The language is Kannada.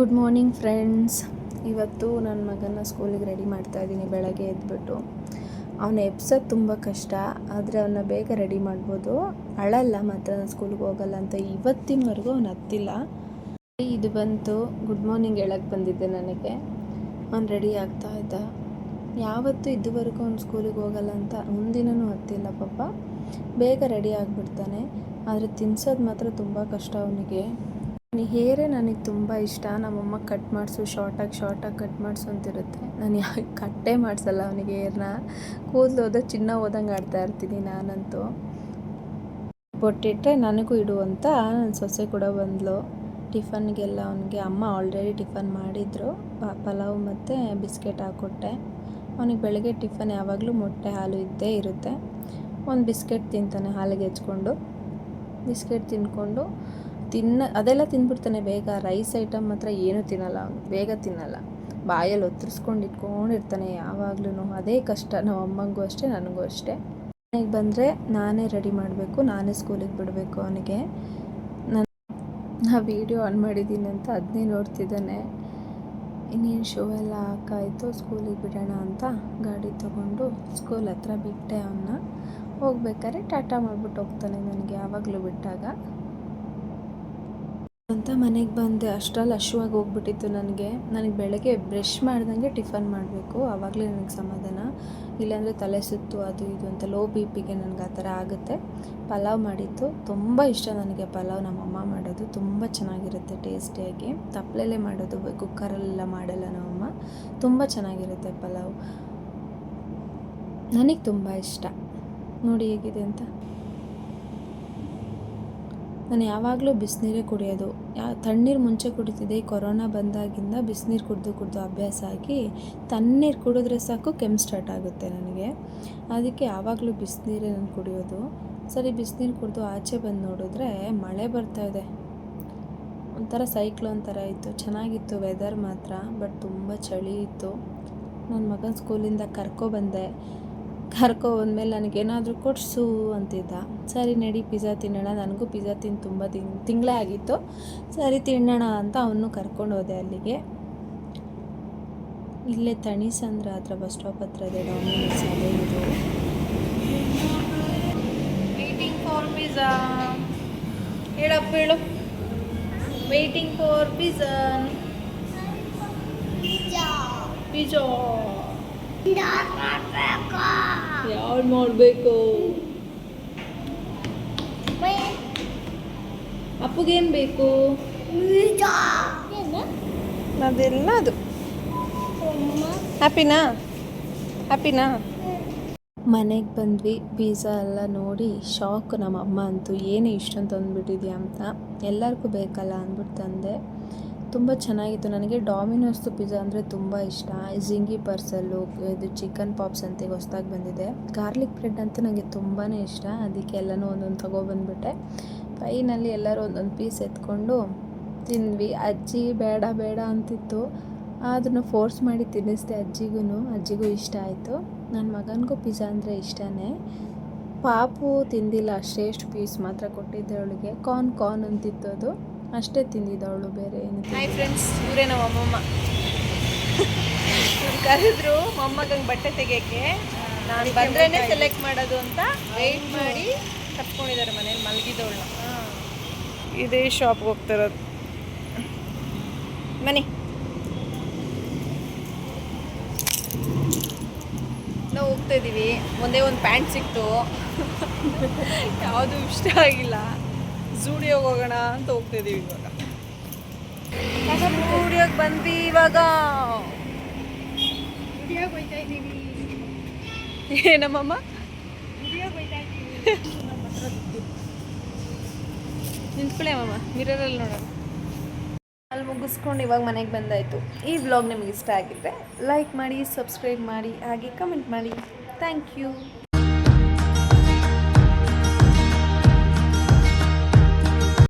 Good morning friends. ಇವತ್ತು ನನ್ನ ಮಗನ ಸ್ಕೂಲಿಗೆ ರೆಡಿ ಮಾಡ್ತಾ ಇದ್ದೀನಿ. ಬೆಳಗ್ಗೆ ಎದ್ಬಿಟ್ಟು ಅವನ ಎಬ್ಸೋದು ತುಂಬ ಕಷ್ಟ, ಆದರೆ ಅವನ್ನ ಬೇಗ ರೆಡಿ ಮಾಡ್ಬೋದು. ಅಳಲ್ಲ ಮಾತ್ರ ನಾನು ಸ್ಕೂಲಿಗೆ ಹೋಗಲ್ಲ ಅಂತ ಇವತ್ತಿನವರೆಗೂ ಅವನು ಹತ್ತಿಲ್ಲ. ಇದು ಬಂತು ಗುಡ್ ಮಾರ್ನಿಂಗ್ ಹೇಳಕ್ಕೆ ಬಂದಿದ್ದೆ ನನಗೆ. ಅವನು ರೆಡಿ ಆಗ್ತಾ ಇದ್ದ. ಯಾವತ್ತೂ ಇದುವರೆಗೂ ಅವ್ನು ಸ್ಕೂಲಿಗೆ ಹೋಗಲ್ಲ ಅಂತ ಒಂದಿನವೂ ಹತ್ತಿಲ್ಲ ಪಾಪ. ಬೇಗ ರೆಡಿ ಆಗಿಬಿಡ್ತಾನೆ, ಆದರೆ ತಿನ್ಸೋದು ಮಾತ್ರ ತುಂಬ ಕಷ್ಟ ಅವನಿಗೆ. ಹೇರೇ ನನಗೆ ತುಂಬ ಇಷ್ಟ. ನಮ್ಮಮ್ಮ ಕಟ್ ಮಾಡಿಸು, ಶಾರ್ಟಾಗಿ ಕಟ್ ಮಾಡಿಸು ಅಂತಿರುತ್ತೆ. ನಾನು ಕಟ್ಟೇ ಮಾಡಿಸಲ್ಲ ಅವನಿಗೆ ಹೇರನ್ನ. ಕೂದಲು ಹೋದ ಚಿನ್ನ ಹೋದಂಗೆ ಆಡ್ತಾ ಇರ್ತೀನಿ ನಾನಂತೂ. ಬೊಟ್ಟಿಟ್ಟರೆ ನನಗೂ ಇಡು ಅಂತ ನನ್ನ ಸೊಸೆ ಕೂಡ ಬಂದಳು. ಟಿಫನ್ಗೆಲ್ಲ ಅವನಿಗೆ ಅಮ್ಮ ಆಲ್ರೆಡಿ ಟಿಫನ್ ಮಾಡಿದರು. ಪಲಾವ್ ಮತ್ತು ಬಿಸ್ಕೆಟ್ ಹಾಕ್ಕೊಟ್ಟೆ ಅವನಿಗೆ. ಬೆಳಗ್ಗೆ ಟಿಫನ್ ಯಾವಾಗಲೂ ಮೊಟ್ಟೆ ಹಾಲು ಇದ್ದೇ ಇರುತ್ತೆ. ಒಂದು ಬಿಸ್ಕೆಟ್ ತಿಂತಾನೆ ಹಾಲಿಗೆ ಹೆಚ್ಕೊಂಡು. ಬಿಸ್ಕೆಟ್ ತಿಂದ್ಕೊಂಡು ಅದೆಲ್ಲ ತಿಂದ್ಬಿಡ್ತಾನೆ ಬೇಗ. ರೈಸ್ ಐಟಮ್ ಮಾತ್ರ ಏನೂ ತಿನ್ನಲ್ಲ ಅವನು, ಬೇಗ ತಿನ್ನಲ್ಲ. ಬಾಯಲ್ಲಿ ಒತ್ತರಿಸ್ಕೊಂಡು ಇಟ್ಕೊಂಡಿರ್ತಾನೆ ಯಾವಾಗ್ಲೂ. ಅದೇ ಕಷ್ಟ ನಮ್ಮ ಅಮ್ಮಂಗೂ ಅಷ್ಟೇ, ನನಗೂ ಅಷ್ಟೇ. ಮನೆಗೆ ಬಂದರೆ ನಾನೇ ರೆಡಿ ಮಾಡಬೇಕು, ನಾನೇ ಸ್ಕೂಲಿಗೆ ಬಿಡಬೇಕು ಅವನಿಗೆ. ನಾನು ವೀಡಿಯೋ ಆನ್ ಮಾಡಿದ್ದೀನಿ ಅಂತ ಅದನ್ನೇ ನೋಡ್ತಿದ್ದಾನೆ. ಇನ್ನೇನು ಶೂ ಎಲ್ಲ ಹಾಕಾಯಿತು, ಸ್ಕೂಲಿಗೆ ಬಿಡೋಣ ಅಂತ ಗಾಡಿ ತೊಗೊಂಡು ಸ್ಕೂಲ್ ಹತ್ರ ಬಿಟ್ಟೆ ಅವನ್ನ. ಹೋಗ್ಬೇಕಾದ್ರೆ ಟಾಟಾ ಮಾಡಿಬಿಟ್ಟು ಹೋಗ್ತಾನೆ ನನಗೆ ಯಾವಾಗಲೂ ಬಿಟ್ಟಾಗ ಅಂತ. ಮನೆಗೆ ಬಂದೆ, ಅಷ್ಟರಲ್ಲಿ ಹಶ್ವಾಗಿ ಹೋಗ್ಬಿಟ್ಟಿತ್ತು ನನಗೆ ಬೆಳಗ್ಗೆ ಬ್ರಷ್ ಮಾಡ್ದಂಗೆ ಟಿಫನ್ ಮಾಡಬೇಕು, ಆವಾಗಲೇ ನನಗೆ ಸಮಾಧಾನ. ಇಲ್ಲಾಂದರೆ ತಲೆ ಸುತ್ತು ಅದು ಇದು ಅಂತ ಲೋ ಬಿ ಪಿಗೆ ನನಗೆ ಆ ಥರ ಆಗುತ್ತೆ. ಪಲಾವ್ ಮಾಡಿತ್ತು, ತುಂಬ ಇಷ್ಟ ನನಗೆ ಪಲಾವ್. ನಮ್ಮಮ್ಮ ಮಾಡೋದು ತುಂಬ ಚೆನ್ನಾಗಿರುತ್ತೆ ಟೇಸ್ಟಿಯಾಗಿ. ತಪ್ಪಲೆಲ್ಲೇ ಮಾಡೋದು, ಕುಕ್ಕರಲ್ಲೆಲ್ಲ ಮಾಡಲ್ಲ ನಮ್ಮಮ್ಮ. ತುಂಬ ಚೆನ್ನಾಗಿರುತ್ತೆ ಪಲಾವ್, ನನಗೆ ತುಂಬ ಇಷ್ಟ. ನೋಡಿ ಹೇಗಿದೆ ಅಂತ. ನಾನು ಯಾವಾಗಲೂ ಬಿಸಿನೀರೇ ಕುಡಿಯೋದು. ತಣ್ಣೀರು ಮುಂಚೆ ಕುಡಿತಿದ್ದೆ. ಕೊರೋನಾ ಬಂದಾಗಿಂದ ಬಿಸಿನೀರು ಕುಡಿದು ಅಭ್ಯಾಸ ಆಗಿ ತಣ್ಣೀರು ಕುಡಿದ್ರೆ ಸಾಕು ಕೆಮ್ಮು ಸ್ಟಾರ್ಟ್ ಆಗುತ್ತೆ ನನಗೆ. ಅದಕ್ಕೆ ಯಾವಾಗಲೂ ಬಿಸಿನೀರೇ ನಾನು ಕುಡಿಯೋದು. ಸರಿ ಬಿಸಿನೀರು ಕುಡಿದು ಆಚೆ ಬಂದು ನೋಡಿದ್ರೆ ಮಳೆ ಬರ್ತಾಯಿದೆ. ಒಂಥರ ಸೈಕ್ಲೋನ್ ಥರ ಇತ್ತು, ಚೆನ್ನಾಗಿತ್ತು ವೆದರ್ ಮಾತ್ರ. ಬಟ್ ತುಂಬ ಚಳಿ ಇತ್ತು. ನನ್ನ ಮಗನ ಸ್ಕೂಲಿಂದ ಕರ್ಕೊಬಂದೆ. ಬಂದಮೇಲೆ ನನಗೇನಾದರೂ ಕೊಡಿಸು ಅಂತಿದ್ದ. ಸರಿ ನಡಿ ಪಿಜ್ಜಾ ತಿನ್ನೋಣ. ನನಗೂ ಪಿಜ್ಜಾ ತಿಂದು ತುಂಬ ತಿಂಗಳೇ ಆಗಿತ್ತು. ಸರಿ ತಿನ್ನೋಣ ಅಂತ ಅವನು ಕರ್ಕೊಂಡು ಹೋದೆ ಅಲ್ಲಿಗೆ. ಇಲ್ಲೇ ತಣಿಸಂದ್ರ ಹತ್ರ ಬಸ್ ಸ್ಟಾಪ್ ಹತ್ರ ಇದೆ ಡಾಮಿನೋಸ್. ಅದೇ ಇದು. Waiting for pizza. ಹೇಳಪ್ಪ ಹೇಳು. Waiting for pizza. ಪಿಜ್ಜಾ ಯಾವ್ದು ಮಾಡಬೇಕು? ಅಪ್ಪಗೇನು ಬೇಕು? ಅದೆಲ್ಲ ಅದು. ಹ್ಯಾಪಿನಾ? ಮನೆಗೆ ಬಂದ್ವಿ. ಪಿಜ್ಜಾ ಎಲ್ಲ ನೋಡಿ ಶಾಕ್ ನಮ್ಮ ಅಮ್ಮ ಅಂತೂ. ಏನೇ ಇಷ್ಟೊಂದು ತಂದುಬಿಟ್ಟಿದ್ಯಾ ಅಂತ. ಎಲ್ಲರಿಗೂ ಬೇಕಲ್ಲ ಅಂದ್ಬಿಟ್ಟು ತಂದೆ. ತುಂಬ ಚೆನ್ನಾಗಿತ್ತು. ನನಗೆ ಡಾಮಿನೋಸ್ದು ಪಿಜ್ಜಾ ಅಂದರೆ ತುಂಬ ಇಷ್ಟ. ಜಿಂಗಿ ಪಾರ್ಸಲ್ಲು, ಇದು ಚಿಕನ್ ಪಾಪ್ಸ್ ಅಂತ ಹೊಸ್ದಾಗಿ ಬಂದಿದೆ. ಗಾರ್ಲಿಕ್ ಬ್ರೆಡ್ ಅಂತೂ ನನಗೆ ತುಂಬಾ ಇಷ್ಟ. ಅದಕ್ಕೆ ಎಲ್ಲನೂ ಒಂದೊಂದು ತೊಗೊಬಂದ್ಬಿಟ್ಟೆ. ಫೈನಲ್ಲಿ ಎಲ್ಲರೂ ಒಂದೊಂದು ಪೀಸ್ ಎತ್ಕೊಂಡು ತಿಂದ್ವಿ. ಅಜ್ಜಿ ಬೇಡ ಅಂತಿತ್ತು, ಅದನ್ನು ಫೋರ್ಸ್ ಮಾಡಿ ತಿನ್ನಿಸ್ದೆ ಅಜ್ಜಿಗೂ ಇಷ್ಟ ಆಯಿತು. ನನ್ನ ಮಗನಿಗೂ ಪಿಜ್ಜಾ ಅಂದರೆ ಇಷ್ಟನೇ. ಪಾಪು ತಿಂದಿಲ್ಲ ಅಷ್ಟೇ. ಎಷ್ಟು ಪೀಸ್ ಮಾತ್ರ ಕೊಟ್ಟಿದ್ದೆ ಅವಳಿಗೆ. ಕಾರ್ನ್ ಅಂತಿತ್ತು, ಅದು ಅಷ್ಟೇ ತಿಂದಿದ್ದವಳು, ಬೇರೆ ಏನು. ಹಾಯ್ ಫ್ರೆಂಡ್ಸ್, ಇವರೇ ನಮ್ಮ ಅಮ್ಮಮ್ಮ. ಇವ್ರು ಕರೆದ್ರು ಮೊಮ್ಮಗಂಗೆ ಬಟ್ಟೆ ತೆಗಿಯೋಕ್ಕೆ. ನಾನು ಬಂದ್ರೇ ಸೆಲೆಕ್ಟ್ ಮಾಡೋದು ಅಂತ ವೆಯ್ಟ್ ಮಾಡಿ ಕರ್ಕೊಂಡಿದ್ದಾರೆ ಮನೇಲಿ ಮಲಗಿದವಳನ್ನ. ಇದೇ ಶಾಪ್ಗೆ ಹೋಗ್ತಿರೋದು. ಬನ್ನಿ, ನಾವು ಹೋಗ್ತಾ ಇದ್ದೀವಿ. ಒಂದೇ ಒಂದು ಪ್ಯಾಂಟ್ ಸಿಕ್ತು, ಯಾವುದು ಇಷ್ಟ ಆಗಿಲ್ಲ. ಝೂಡಿಯೋಗೆ ಹೋಗೋಣ ಅಂತ ಹೋಗ್ತಾಯಿದ್ದೀವಿ ಇವಾಗ. ಝೂಡಿಯೋಗೆ ಬಂದ್ವಿ ಇವಾಗ. ಏನಮ್ಮಮ್ಮ? ನಿಂತ್ಕೊಳ್ಳಿ ಅಮ್ಮಮ್ಮ, ಮಿರರಲ್ಲಿ ನೋಡೋಣ. ಅಲ್ಲಿ ಮುಗಿಸ್ಕೊಂಡು ಇವಾಗ ಮನೆಗೆ ಬಂದಾಯಿತು. ಈ ವ್ಲಾಗ್ ನಿಮಗೆ ಇಷ್ಟ ಆಗಿದ್ದರೆ ಲೈಕ್ ಮಾಡಿ, ಸಬ್ಸ್ಕ್ರೈಬ್ ಮಾಡಿ, ಹಾಗೆ ಕಮೆಂಟ್ ಮಾಡಿ. Thank you.